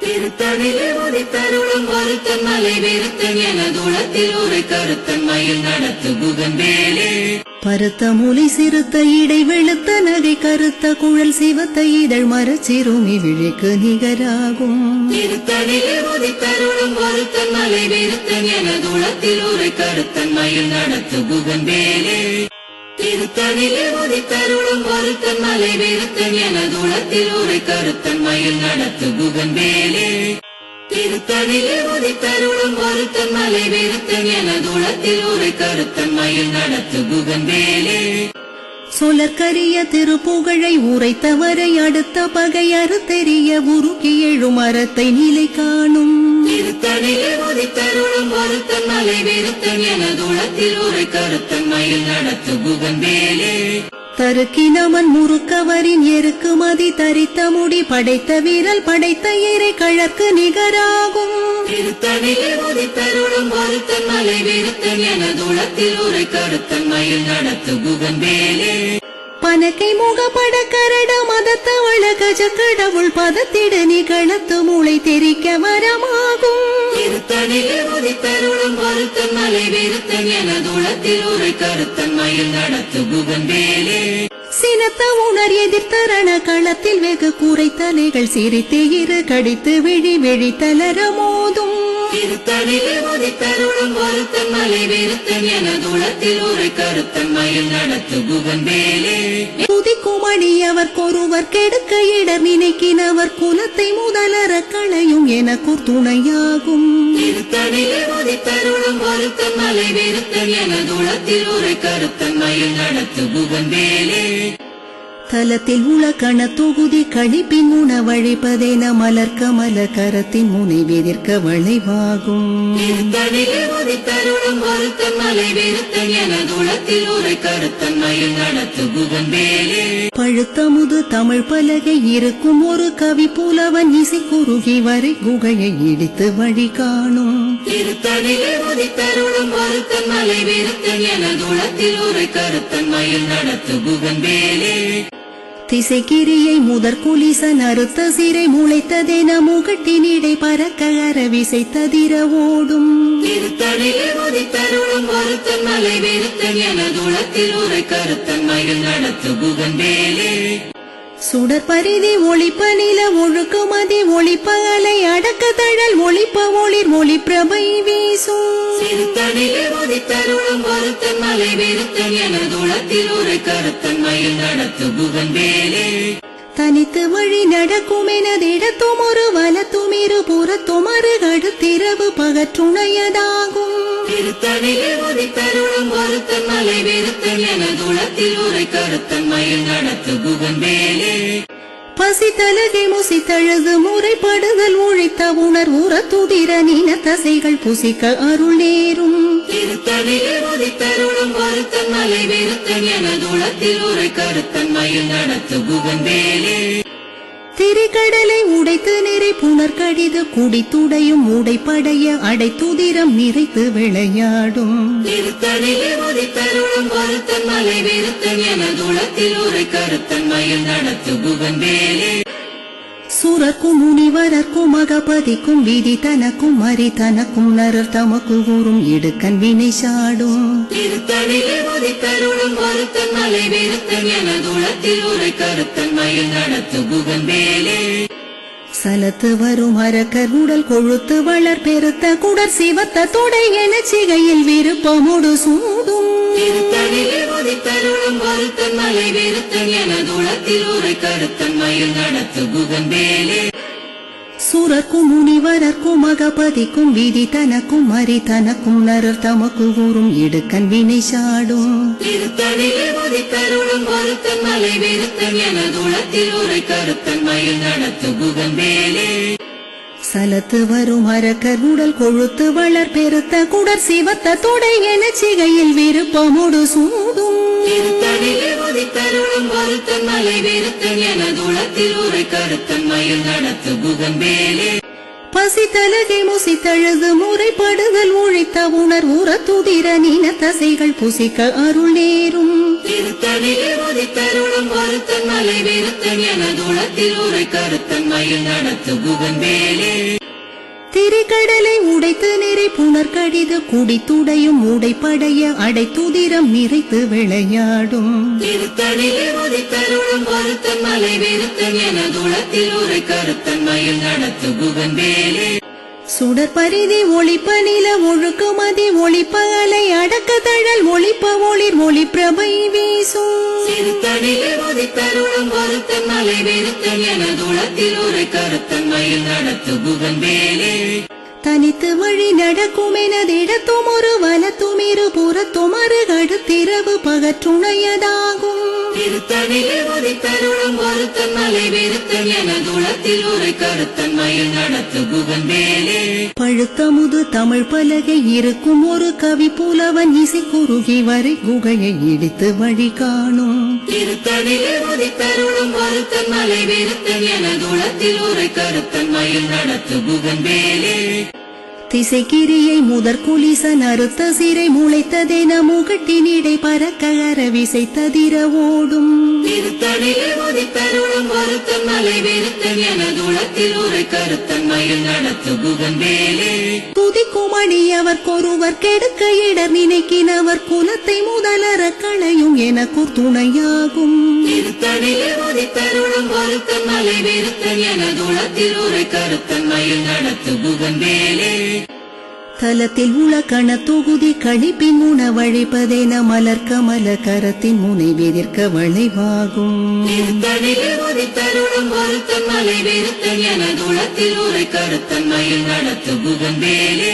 திருத்தணிலே உதித்தருளும் ஒருத்தன் மலை வெறுத்தன் எனதுளத்தில் உரை கருத்தன் மயில் நடத்து குகம்பேலே. பருத்த மூலி சிறுத்த இடை வெளுத்த நகை கருத்த குழல் சிவத்த இதழ் மரச்சிறுமி விழிக்கு நிகராகும். திருத்தணிலே உதித்தருளும் ஒருத்தன் மலை வெறுத்தன் எனதுளத்தில் உரை கருத்தன் மயில் நடத்து குகம்பேலே. திருத்தணிலே உதித்தருளும் ஒருத்தன் மலை வெறுத்தன் எனதுளத்தில் உரை கருத்தன் மயில் நடத்து குகம்பேலே. திருத்தணிலே உதித்தருளும் ஒருத்தன் மலை வெறுத்தன் எனதுளத்தில் உரை கருத்தன் மயில் நடத்து குகம்பேலே. சொலற்கரிய திருப்புகழை உரைத்தவரை அடுத்த பகை அறுத்தெறிய உருக்கி எழும் மரத்தை நிலை காணும். திருத்தணிலே உதித்தருளும் ஒருத்தன் மலை வெறுத்தன் எனதுளத்தில் உரை கருத்தன் மயில் நடத்து குகம்பேலே. தருக்கினவன் முறுக்கவரின் எருக்கு மதி தரித்த முடி படைத்த வீரல் படைத்த இறை கழற்கு நிகராகும். திருத்தணிலே உதித்தருளும் ஒருத்தன் மலை வெறுத்தன் எனதுளத்தில் உரை கருத்தன் மயில் நடத்து குகம்பேலே. பனக்கை முகப்பட கரட மதத்தவள கஜ கடவுள் பதத்திடு நிகழத்து மூளை தெரிக்க வரமாகும். திருத்தணிலே உதித்தருளும் ஒருத்தன் மலை வெறுத்தன் எனதுளத்தில் உரை கருத்தன் மயில் நடத்து குகம்பேலே. சினத்த உணர் எதிர்த்தரண களத்தில் வெகு குறைத்தலைகள் சிரித்து இரு கடித்து விழி விழி தளர மோதும். திருத்தணிலே உதித்தருளும் ஒருத்தன் மலை வெறுத்தன் எனதுளத்தில் உரை கருத்தன் மயில் நடத்து குகம்பேலே. குதிக்குமடியவர் கொருவர் கெடுக்க இடர் நினைக்கினவர் குலத்தை முதலற களையும் எனக்கு துணையாகும். திருத்தணிலே உதித்தருளும் ஒருத்தன் மலை வெறுத்தன் எனதுளத்தில் உரை கருத்தன் மயில் நடத்து குகம்பேலே. தலத்தில் உள கண தொகுதி கழிப்பின் உணவழிப்பதென மலர்க்க மலர் கரத்தின் முனைவெதிர்க்க வளைவாகும். திருத்தணிலே உதித்தருளும் ஒருத்தன் மலை வெறுத்தன் எனதுளத்தில் உரை கருத்தன் மயில் நடத்து குகம்பேலே. பழுத்தமுது தமிழ் பலகை இருக்கும் ஒரு கவி புலவன் இசை குறுகி வரை குகையை இடித்து வழி காணும். திருத்தணிலே உதித்தருளும் ஒருத்தன் மலை வெறுத்தன் எனதுளத்தில் உரை கருத்தன் மயில் நடத்து குகம்பேலே. திசைக்கிரியை முதற் குலிசன் அறுத்த சிறை முளைத்ததென முகட்டினிடை பறக்க அரவிசை ததிர ஓடும். திருத்தணிலே உதித்தருளும் ஒருத்தன் மலை வெறுத்தன் எனதுளத்தில் உரை கருத்தன் மயில் நடத்து குகம்பேலே. சுடற்பரிதி ஒளிப்ப நில ஒழுக்குமதி ஒளிப்ப அலை அடக்க தழல் ஒளிப்ப ஒளிர் ஒளி பிரபை வீசும். திருத்தணிலே உதித்தருளும் ஒருத்தன் மலை வெறுத்தன் எனதுளத்தில் உரை கருத்தன் மயில் நடத்து குகம்பேலே. தனித்து வழி நடக்கும் எனதிடத்தும் ஒரு வலத்தும் இரு புறத்தும் அருகடுத்திரவு பகற்றுணையதாகும். திருத்தணிலே உதித்தருளும் ஒருத்தன் மலை வெறுத்தன் எனதுளத்தில் உரை கருத்தன் மயில் நடத்து குகம்பேலே. பசித்தலகை முசித்தழுது முறைப்படுதல் உழைத்த உணர் உற துதிர நீன தசைகள் புசிக்க அருள் நேரும். திருத்தணிலே உதித்தருளும் ஒருத்தன் மலை வெறுத்தன் எனதுளத்தில் உரை கருத்தன் மயில் நடத்து குகம்பேலே. திரிகடலை உடைத்து நிறை புனர் கடிது குடித்துடையும் உடைப்படைய அடைத்துதிரம் நிறைத்து விளையாடும். திருத்தணிலே உதித்தருளும் ஒருத்தன் மலை வெறுத்தன் எனதுளத்தில் உரை கருத்தன் மயில் நடத்து குகம்பேலே. சுரர்க்கும் முனிவரர்க்கும் மகபதிக்கும் விதி தனக்கும் மறி தனக்கும் நரர் தமக்கு கூறும் இடுக்கன் வினை சாடும். திருத்தணிலே உதித்தருளும் ஒருத்தன் மலை வெறுத்தன் எனதுளத்தில் உரை கருத்தன் மயில் நடத்து குகம்பேலே. சலத்து வரும் அரக்கர் உடல் கொழுத்து வளர் பெருத்த குடர் சிவத்த தொடை என சிகையில் விருப்பமுடு சூடும். திருத்தணிலே உதித்தருளும் ஒருத்தன் மலை வெறுத்தன் எனதுளத்தில் உரை கருத்தன் மயில் நடத்து குகம்பேலே. சுரர்க்கும் முனிவரர்க்கும் மகபதிக்கும் விதி தனக்கும் மறி தனக்கும் நரர் தமக்கு கூறும் இடுக்கன் வினை சாடும். திருத்தணிலே உதித்தருளும் ஒருத்தன் மலை வெறுத்தன் எனதுளத்தில் உரை கருத்தன் மயில் நடத்து குகம்பேலே. சலத்து வரும் அரக்கர் உடல் கொழுத்து வளர் பெருத்த குடர் சிவத்த தொடை என சிகையில் விருப்பமுடு சூடும். திருத்தணிலே உதித்தருளும் ஒருத்தன் மலை வெறுத்தன் எனதுளத்தில் உரை கருத்தன் மயில் நடத்து குகம்பேலே. பசித்தலகை முசித்தழுது முறைப்படுதல் உழைத்த உணர் உற துதிர நீன தசைகள் புசிக்க அருள் நேரும் திருத்தணிலே உதித்தருளும் ஒருத்தன் மலை விருத்தன் எனதுளத்தில் உரை கருத்தன் மயில் நடத்து குகன் வேலே திரிகடலை உடைத்து நிறை புனர் கடிது குடித்துடையும் உடைப்படைய அடைத்துதிரம் நிறைத்து விளையாடும் திருத்தணிலே உதித்தருளும் ஒருத்தன் மலை விருத்தன் எனதுளத்தில் உரை கருத்தன் மயில் நடத்து குகன் வேலே சுடற்பரிதி ஒளிப்ப நில ஒழுக்குமதி ஒளிப்ப அலை அடக்க தழல் ஒளிப்ப ஒளிர் ஒளி பிரபை வீசும் திருத்தணிலே உதித்தருளும் ஒருத்தன் மலை விருத்தன் எனதுளத்தில் உரை கருத்தன் மயில் நடத்து குகன் வேலே தனித்து வழி நடக்கும் எனதிடத்தும் ஒரு வலத்தும் இரு புறத்தும் அருகடுத்திரவு பகற்றுணையதாகும் திருத்தணிலே உதித்தருளும் ஒருத்தன் மலை விருத்தன் எனதுளத்தில் உரை கருத்தன் மயில் நடத்து குகன் வேலே பழுத்தமுது தமிழ் பலகை இருக்கும் ஒரு கவி புலவன் இசை குறுகி வரை குகையை இடித்து வழி காணும் திருத்தணிலே உதித்தருளும் ஒருத்தன் மலை விருத்தன் எனதுளத்தில் உரை கருத்தன் மயில் நடத்து குகன் வேலே திசைக்கிரியை முதற் குலிசன் அறுத்த சிறை முளைத்ததென முகட்டினிடை பறக்க அரவிசை ததிர ஓடும் திருத்தணிலே உதித்தருளும் ஒருத்தன் மலை விருத்தன் எனதுளத்தில் உரை கருத்தன் மயில் நடத்து குகன் வேலே துதிக்கும் அடியவர்க்கொருவர் கெடுக்க இடர் நினைக்கினவர் குலத்தை முதலற களையும் எனக்கு துணையாகும் திருத்தணிலே உதித்தருளும் ஒருத்தன் மலை விருத்தன் எனதுளத்தில் உரை கருத்தன் மயில் நடத்து குகன் வேலே தலத்தில் உள்ள கண தொகுதி கழிப்பின் உணவழிப்பதென மலர் கமல கரத்தின் முனை வெதிர்க்க வளைவாகும் திருத்தணிலே உதித்தருளும் ஒருத்தன் மலை விருத்தன் எனதுளத்தில் உரை கருத்தன் மயில் நடத்து குகன் வேலே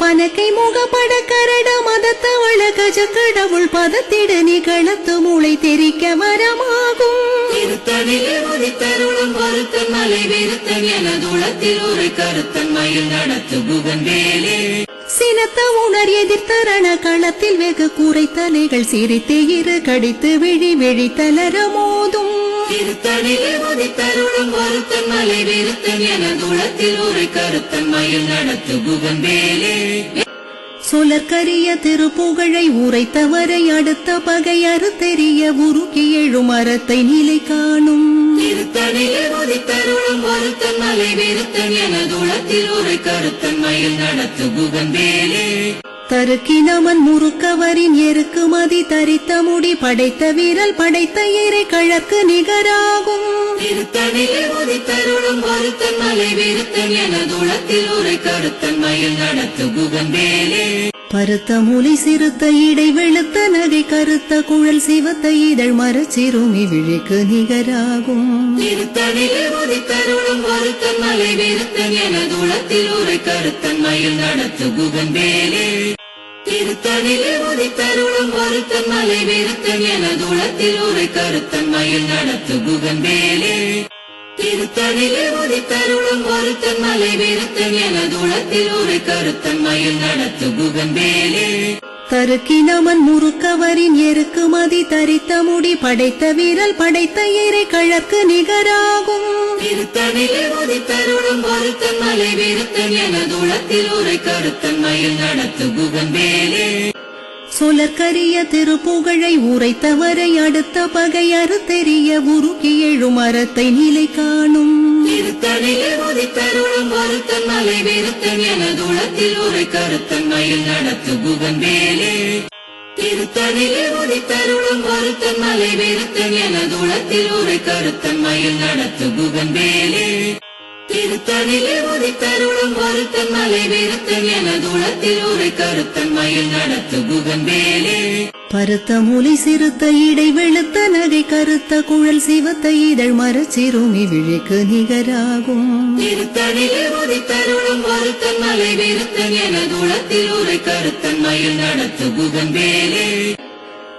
பனக்கை முகப்பட கரட மதத்தவள கஜ கடவுள் பதத்திட நிகழத்து மூளை தெரிக்க வரமாகும் திருத்தணிலே உதித்தருளும் ஒருத்தன் மலை விருத்தன் எனதுளத்தில் உரை கருத்தன் மயில் நடத்து குகன் வேலே சினத்த உணர் எதிர்த்தரண களத்தில் வெகு குறைத்தலைகள் சிரித்து இரு கடித்து விழி விழி தளர மோதும் திருத்தணிலே உதித்தருளும் ஒருத்தன் மலை விருத்தன் எனதுளத்தில் உரை கருத்தன் மயில் நடத்து குகன் வேலே சொலற்கரிய திருப்புகழை உரைத்தவரை அடுத்த பகை அறுத்தெறிய உருக்கி எழும் அறத்தை நிலை காணும் திருத்தணிலே உதித்தருளும் ஒருத்தன் மலை விருத்தன் எனதுளத்தில் உரை கருத்தன் மயில் நடத்து குகன் வேலே தருக்கினமன் முறுக்கவரின் எருக்கு மதி தரித்த முடி படைத்த வீரல் படைத்த இறை கழற்கு நிகராகும் திருத்தணிலே உதித்தருளும் ஒருத்தன் மலை விருத்தன் எனதுளத்தில் உரை கருத்தன் மயில் நடத்து குகன் வேலே பருத்த மூலை சிறுத்த இடை வெளுத்த நகை கருத்த குழல் சிவத்த இதழ் மரச்சிறுமி விழிக்கு நிகராகும் திருத்தணிலே உதித்தருளும் ஒருத்தன் மலை விருத்தன் எனதுளத்தில் உரை கருத்தன் மயில் நடத்து குகன் வேலே திருத்தணிலே உதித்தருளும் ஒருத்தன் மலை விருத்தன் எனதுளத்தில் உரை கருத்தன் மயில் நடத்து குகன் வேலே திருத்தணிலே உதித்தருளும் ஒருத்தன் மலை விருத்தன் எனதுளத்தில் உரை கருத்தன் மயில் நடத்து குகன் வேலே தருக்கினமன் முறுக்கவரின் எருக்கு மதி தரித்த முடி படைத்த வீரல் படைத்த இறை கழற்கு நிகராகும் திருத்தணிலே உதித்தருளும் ஒருத்தன் மலை விருத்தன் எனதுளத்தில் உரை கருத்தன் மயில் நடத்து குகன் வேலே சொலற்கரிய திருப்புகழை உரைத்தவரை அடுத்த பகை அறுத்தெறிய உருக்கி எழும் அறத்தை நிலை காணும் திருத்தணிலே உதித்தருளும் ஒருத்தன் மலை விருத்தன் எனதுளத்தில் உரை கருத்தன் மயில் நடத்து குகன் வேலே திருத்தணிலே உதித்தருளும் ஒருத்தன் மலை விருத்தன் எனதுளத்தில் உரை கருத்தன் மயில் நடத்து குகன் வேலே திருத்தணிலே உதித்தருளும் ஒருத்தன் மலை விருத்தன் எனதுளத்தில் உரை கருத்தன் மயில் நடத்து குகன் வேலே பருத்த மூலை சிறுத்த இடை வெளுத்த நகை கருத்த குழல் சிவத்த இதழ் மரச்சிறுமி விழிக்கு நிகராகும் திருத்தணிலே உதித்தருளும் ஒருத்தன் மலை விருத்தன் எனதுளத்தில் உரை கருத்தன் மயில் நடத்து குகன் வேலே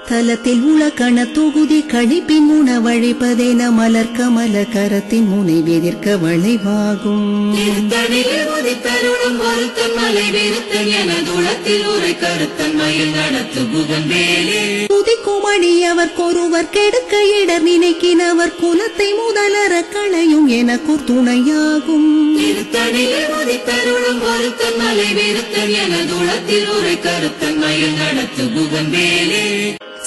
தலத்தில் உள்ள கண தொகுதி கழிப்பின் உணவழிப்பதென மலர் கமல கரத்தின் முனை வெதிர்க்க வளைவாகும் திருத்தணிலே உதித்தருளும் ஒருத்தன் மலை விருத்தன் எனதுளத்தில் உரை கருத்தன் மயில் நடத்து குகன் வேலே துதிக்கும் அடியவர்க்கொருவர் கெடுக்க இடர் நினைக்கினவர் குலத்தை முதலற களையும் எனக்கு துணையாகும் திருத்தணிலே உதித்தருளும் ஒருத்தன் மலை வெறுத்தன் எனதுளத்தில் உரை கருத்தன் மயில் நடத்து புகந்தேலே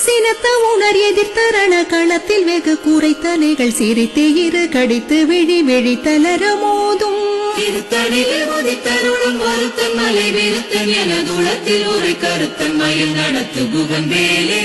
சினத்த உணர் எதிர்த்தரண களத்தில் வெகு கூரை தலைகள் சிரித்தே இரு கடித்து விழி விழி தளர மோதும் திருத்தணிலே உதித்தருளும் ஒருத்தன் மலை வெறுத்தன் எனதுளத்தில் உரை கருத்தன் மயில் நடத்து புகந்தேலே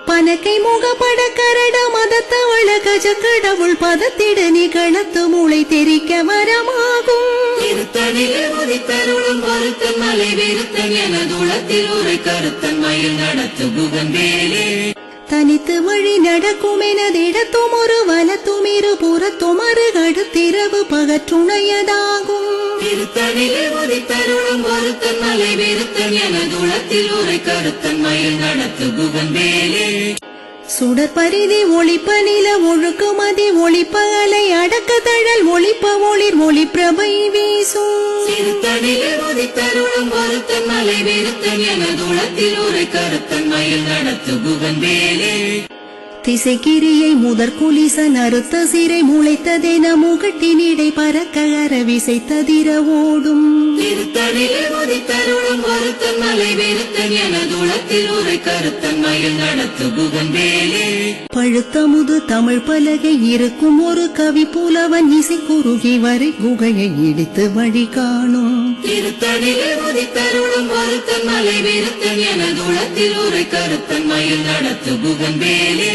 பனக்கை முகப்பட கரட மதத்தவள கஜ கடவுள் பதத்திட நிகழத்து மூளை தெரிக்க வரமாகும் திருத்தணிலே உதித்தருளும் ஒருத்தன் மலை வெறுத்தன் எனதுளத்தில் உரை கருத்தன் மயில் நடத்து புகந்தேலே தனித்து வழி நடக்கும் எனதிடத்தும் ஒரு வலத்தும் இரு புறத்தும் அருகடுத்திரவு பகற்றுணையதாகும் திருத்தணிலே உதித்தருளும் ஒருத்தன் மலை வெறுத்தன் எனதுளத்தில் உரை கருத்தன் மயில் நடத்து புகந்தேலே சுடற்பரிதி ஒளிப்ப நில ஒழுக்கு மதி ஒளிப்ப அலை அடக்க தழல் ஒளிப்ப ஒளிர் ஒளி பிரபை வீசும் திருத்தணிலே உதித்தருளும் ஒருத்தன் மலை வெறுத்தன் எனதுளத்தில் உரை கருத்தன் மயில் நடத்து புகந்தேலே திசைக்கிரியை முதற் குலிசன் அறுத்த சிறை முளைத்ததென முகட்டினிடை பறக்க அரவிசை ததிர ஓடும் திருத்தணிலே உதித்தருளும் ஒருத்தன் மலை வெறுத்தன் எனதுளத்தில் உரை கருத்தன் மயில் நடத்து புகந்தேலே பழுத்தமுது தமிழ் பலகை இருக்கும் ஒரு கவி புலவன் இசை குறுகி வரை குகையை இடித்து வழி காணும் திருத்தணிலே உதித்தருளும் ஒருத்தன் மலை வெறுத்தன் எனதுளத்தில் உரை கருத்தன் மயில் நடத்து புகந்தேலே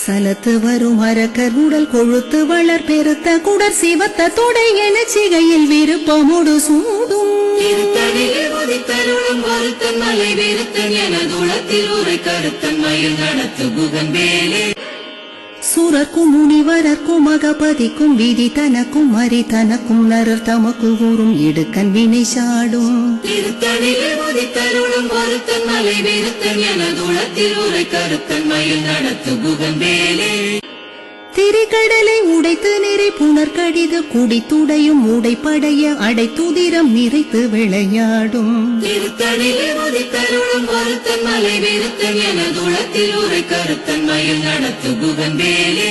சலத்து வரும் அரக்கர் உடல் கொழுத்து வளர் பெருத்த குடர் சிவத்த தொடை என சிகையில் விருப்பமுடு சூடும் திருத்தணிலே உதித்தருளும் ஒருத்தன் மலை வெறுத்தன் எனதுளத்தில் உரை கருத்தன் மயில் நடத்து புகந்தேலே சூரர்க்கும் முனிவரர்க்கும் மகபதிக்கும் விதி தனக்கும் மறி தனக்கும் நரர் தமக்கு கூறும் இடுக்கன் வினை சாடும் திருத்தணிலே உதித்தருளும் ஒருத்தன் மலை வெறுத்தன் எனதுளத்தில் உரை கருத்தன் மயில் நடத்து புகந்தேலே திரிகடலை உடைத்து நிறை புனர் கடிது குடித்துடையும் உடைப்படைய அடைத்துதிரம் நிறைத்து விளையாடும் திருத்தணிலே உதித்தருளும் ஒருத்தன் மலை வெறுத்தன் எனதுளத்தில் உரை கருத்தன் மயில் நடத்து புகந்தேலே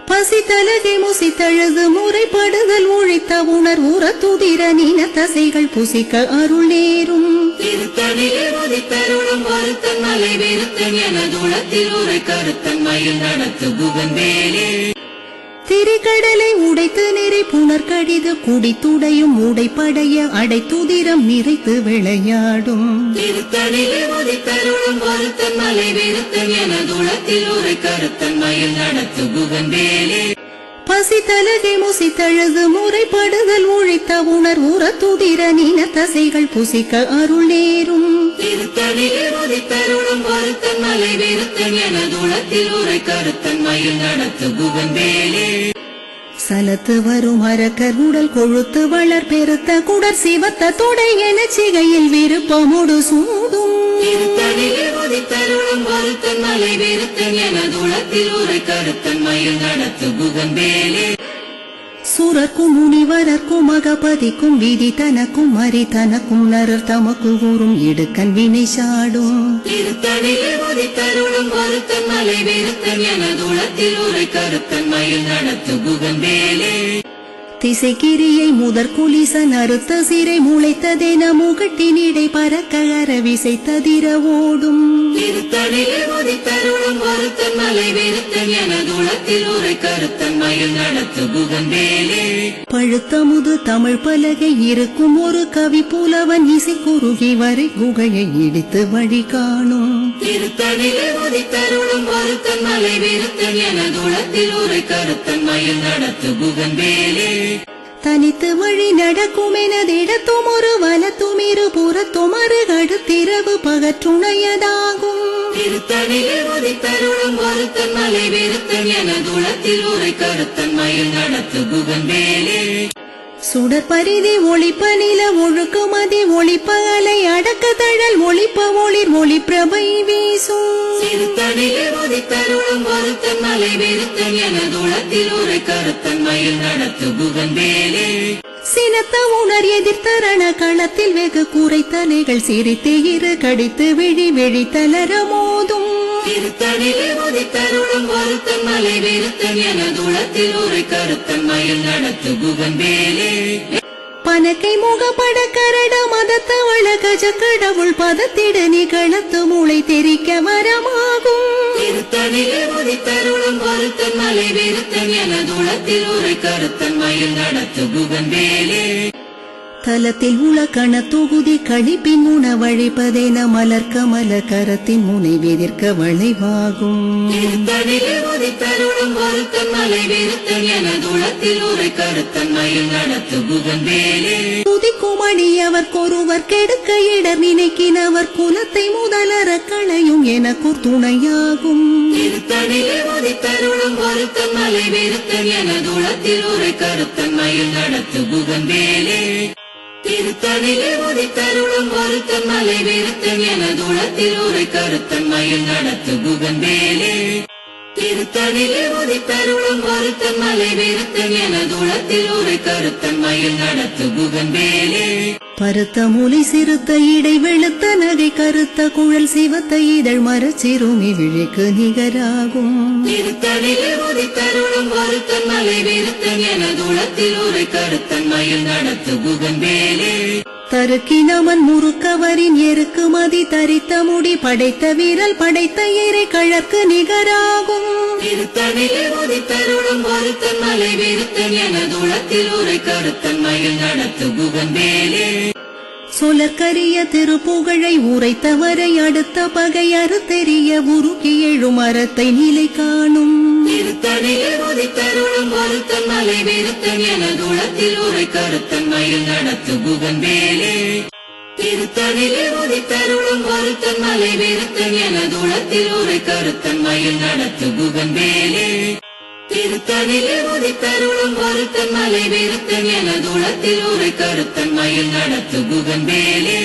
பசி தலகை முசி தழுது முறைப்படுதல் உழைத்த உணர் உற துதிர நீன தசைகள் புசிக்க அருள் நேரும் திருத்தணிலே உதித்தருளும் ஒருத்தன் மலை வெறுத்தன் எனதுளத்தில் உரை கருத்தன் மயில் நடத்து புகந்தேலே திரிகடலை உடைத்து நிறை புனர் கடிது குடித்துடையும் உடைப்படைய அடைத்துதிரம் நிறைத்து விளையாடும் திருத்தணிலே உதித்தருளும் ஒருத்தன் மலை வெறுத்தன் எனதுளத்தில் உரை கருத்தன் மயில் நடத்து புகந்தேலே பசி தலகை முசி தழுது முறைப்படுதல் உழைத்த உணர் உற துதிர நீன தசைகள் புசிக்க அருள் நேரும் திருத்தணிலே உதித்தருளும் ஒருத்தன் மலை வெறுத்தன் எனதுளத்தில் உரை கருத்தன் மயில் நடத்து புகந்தேலே சலத்து வரும் அரக்கர் உடல் கொழுத்து வளர் பெருத்த குடர் சிவத்த தொடை என சிகையில் விருப்பமுடு சூடும் திருத்தணிலே உதித்தருளும் ஒருத்தன் மலை வெறுத்தன் எனதுளத்தில் உரை கருத்தன் மயில் நடத்து புகந்தேலே சூரர்க்கும் முனிவரர்க்கும் மகபதிக்கும் விதி தனக்கும் மறி தனக்கும் நரர் தமக்கு கூறும் இடுக்கன் வினை சாடும் திருத்தணிலே உதித்தருளும் ஒருத்தன் மலை வெறுத்தன் எனதுளத்தில் உரை கருத்தன் மயில் நடத்து புகந்தேலே திசைக்கிரியை முதற் குலிசன் அறுத்த சிறை முளைத்ததென முகட்டினிடை பறக்க அரவிசை ததிர ஓடும் திருத்தணிலே உதித்தருளும் ஒருத்தன் மலை வெறுத்தன் எனதுளத்தில் உரை கருத்தன் மயில் நடத்து புகந்தேலே பழுத்தமுது தமிழ் பலகை இருக்கும் ஒரு கவி புலவன் இசை குறுகி வரை குகையை இடித்து வழி காணும் திருத்தணிலே உதித்தருளும் ஒருத்தன் மலை வெறுத்தன் எனதுளத்தில் உரை கருத்தன் மயில் நடத்து புகந்தேலே தனித்து வழி நடக்கும் எனதிடத்தும் ஒரு வலத்தும் இரு புறத்தும் அருகடுத்திரவு பகற்றுணையதாகும் திருத்தணிலே உதித்தருளும் ஒருத்தன் மலை வெறுத்தன் எனதுளத்தில் உரை கருத்தன் மயில் நடத்து புகந்தேலே சுடற்பரிதி ஒளிப்ப நில ஒழுக்கு மதி ஒளிப்ப அலை அடக்க தழல் ஒளிப்ப ஒளிர் ஒளி பிரபை வீசும் திருத்தணிலே உதித்தருளும் ஒருத்தன் மலை வெறுத்தன் எனதுளத்தில் உரை கருத்தன் மயில் நடத்து புகந்தேலே சினத்த உணர் எதிர்த்தரண களத்தில் வெகு கூரை தலைகள் சிரித்தே இரு கடித்து விழி விழி தளர மோதும் திருத்தணிலே உதித்தருளும் ஒருத்தன் மலை விருத்தன் எனதுளத்தில் உரை கருத்தன் மயில் நடத்து குகன் வேலே பனக்கை முகப்பட கரட மதத்தவள கஜ கடவுள் பதத்திட நிகழத்து மூளை தெரிக்க வரமாகும் திருத்தணிலே உதித்தருளும் ஒருத்தன் மலை விருத்தன் எனதுளத்தில் உரை கருத்தன் மயில் நடத்து குகன் வேலே தலத்தில் உலக்கண தொகுதி கழிப்பின் உணவழிப்பதென மலர்க்க மலர் கரத்தின் முனை வெதிர்க்க வளைவாகும் திருத்தணிலே உதித்தருளும் ஒருத்தன் மலை விருத்தன் எனதுளத்தில் உரை கருத்தன் மயில் நடத்து குகன் வேலே துதிக்கும் அடியவர்க்கொருவர் கெடுக்க இடர் நினைக்கினவர் குலத்தை முதலற களையும் எனக்கூர் துணையாகும் திருத்தணிலே உதித்தருளும் ஒருத்தன் மலை விருத்தன் எனதுளத்தில் உரை கருத்தன் மயில் நடத்து குகன் வேலே திருத்தணிலே உதித்தருளும் ஒருத்தன் மலை விருத்தன் எனதுளத்தில் உரை கருத்தன் மயில் நடத்து குகன் வேலே திருத்தணிலே உதித்தருளும் ஒருத்தன் மலை விருத்தன் எனதுளத்தில் உரை கருத்தன் மயில் நடத்து குகன் வேலே பருத்த மூலை சிறுத்த இடை வெளுத்த நகை கருத்த குழல் சிவத்த இதழ் மரச்சிறுமி விழிக்கு நிகராகும் திருத்தணிலே உதித்தருளும் ஒருத்தன் மலை விருத்தன் எனதுளத்தில் உரை கருத்தன் மயில் நடத்து குகன் வேலே தருக்கினவன் முறுக்கவரின் எருக்கு மதி தரித்த முடி படைத்த வீரல் படைத்த இறை கழற்கு நிகராகும் திருத்தணிலே உதித்தருளும் ஒருத்தன் மலை விருத்தன் எனதுளத்தில் உரை கருத்தன் மயில் நடத்து குகன் வேலே சொலற்கரிய திருப்புகழை உரைத்தவரை அடுத்த பகை அறுத்தெறிய உருக்கி எழும் அறத்தை நிலை காணும் திருத்தணிலே உதித்தருளும் ஒருத்தன் மலை விருத்தன் எனதுளத்தில் உரை கருத்தன் மயில் நடத்து குகன் வேலே திருத்தணிலே உதித்தருளும் ஒருத்தன் மலை விருத்தன் எனதுளத்தில் உரை கருத்தன் மயில் நடத்து குகன் வேலே திருத்தணிலே உதித்தருளும் ஒருத்தன் மலை விருத்தன் எனதுளத்தில் உரை கருத்தன் மயில் நடத்து குகன் வேலே